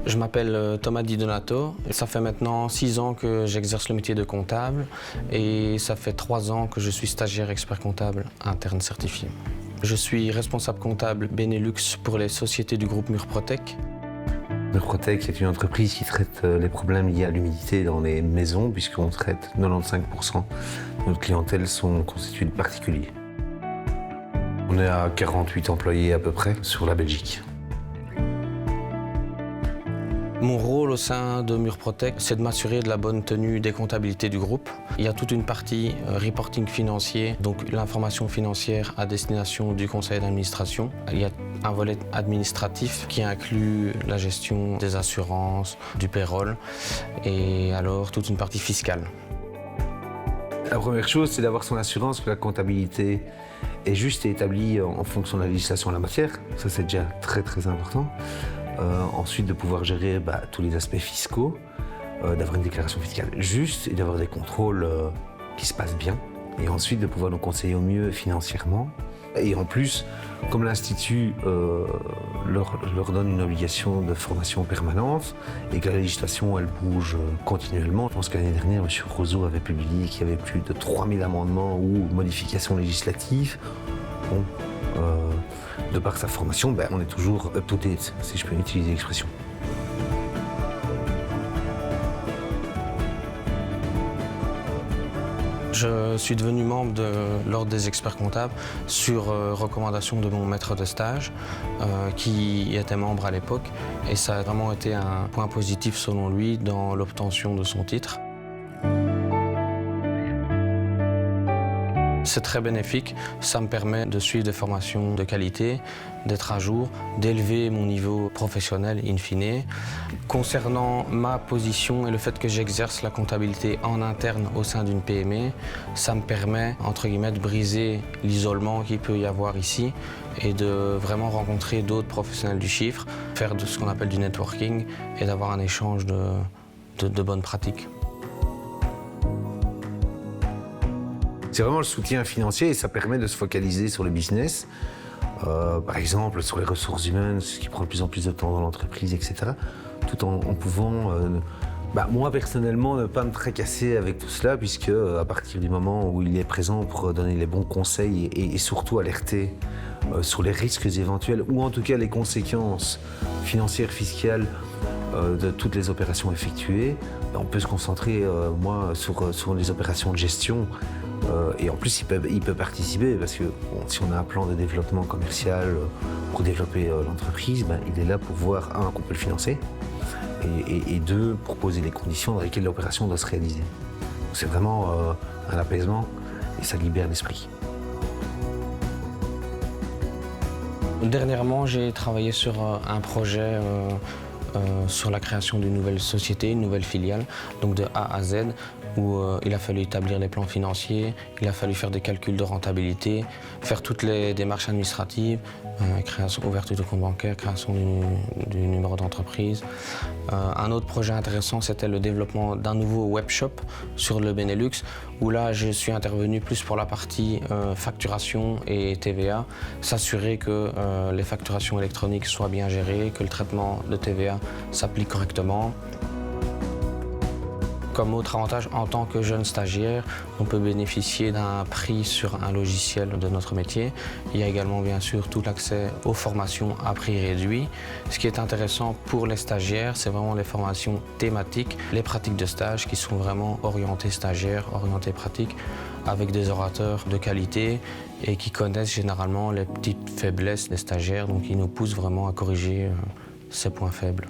Je m'appelle Thomas Di Donato. Ça fait maintenant 6 ans que j'exerce le métier de comptable et ça fait 3 ans que je suis stagiaire expert comptable interne certifié. Je suis responsable comptable Benelux pour les sociétés du groupe Murprotec. Murprotec est une entreprise qui traite les problèmes liés à l'humidité dans les maisons, puisqu'on traite 95% de notre clientèle sont constitués de particuliers. On est à 48 employés à peu près sur la Belgique. Mon rôle au sein de Murprotec, c'est de m'assurer de la bonne tenue des comptabilités du groupe. Il y a toute une partie reporting financier, donc l'information financière à destination du conseil d'administration. Il y a un volet administratif qui inclut la gestion des assurances, du payroll et alors toute une partie fiscale. La première chose, c'est d'avoir son assurance que la comptabilité est juste et établie en fonction de la législation en la matière. Ça, c'est déjà très important. Ensuite, de pouvoir gérer tous les aspects fiscaux, d'avoir une déclaration fiscale juste et d'avoir des contrôles qui se passent bien. Et ensuite, de pouvoir nous conseiller au mieux financièrement. Et en plus, comme l'Institut leur donne une obligation de formation permanente et que la législation, elle bouge continuellement. Je pense qu'année dernière, M. Roseau avait publié qu'il y avait plus de 3000 amendements ou modifications législatives. Bon, de par sa formation, on est toujours up to date, si je peux utiliser l'expression. Je suis devenu membre de l'Ordre des experts comptables sur recommandation de mon maître de stage qui était membre à l'époque et ça a vraiment été un point positif selon lui dans l'obtention de son titre. C'est très bénéfique, ça me permet de suivre des formations de qualité, d'être à jour, d'élever mon niveau professionnel in fine. Concernant ma position et le fait que j'exerce la comptabilité en interne au sein d'une PME, ça me permet, entre guillemets, de briser l'isolement qu'il peut y avoir ici et de vraiment rencontrer d'autres professionnels du chiffre, faire de ce qu'on appelle du networking et d'avoir un échange de bonnes pratiques. C'est vraiment le soutien financier et ça permet de se focaliser sur le business, par exemple sur les ressources humaines, ce qui prend de plus en plus de temps dans l'entreprise, etc. Tout en pouvant, moi personnellement, ne pas me tracasser avec tout cela, puisque à partir du moment où il est présent pour donner les bons conseils et surtout alerter sur les risques éventuels, ou en tout cas les conséquences financières, fiscales, de toutes les opérations effectuées, on peut se concentrer, sur les opérations de gestion. Et en plus, il peut participer parce que si on a un plan de développement commercial pour développer l'entreprise, il est là pour voir, un, qu'on peut le financer et deux, pour poser les conditions dans lesquelles l'opération doit se réaliser. C'est vraiment un apaisement et ça libère l'esprit. Dernièrement, j'ai travaillé sur un projet sur la création d'une nouvelle société, une nouvelle filiale, donc de A à Z, où il a fallu établir les plans financiers, il a fallu faire des calculs de rentabilité, faire toutes les démarches administratives, ouverture de compte bancaire, création du numéro d'entreprise. Un autre projet intéressant, c'était le développement d'un nouveau webshop sur le Benelux, où là, je suis intervenu plus pour la partie facturation et TVA, s'assurer que les facturations électroniques soient bien gérées, que le traitement de TVA s'applique correctement. Comme autre avantage, en tant que jeune stagiaire, on peut bénéficier d'un prix sur un logiciel de notre métier. Il y a également bien sûr tout l'accès aux formations à prix réduit. Ce qui est intéressant pour les stagiaires, c'est vraiment les formations thématiques, les pratiques de stage qui sont vraiment orientées stagiaires, orientées pratiques, avec des orateurs de qualité et qui connaissent généralement les petites faiblesses des stagiaires, donc ils nous poussent vraiment à corriger ces points faibles.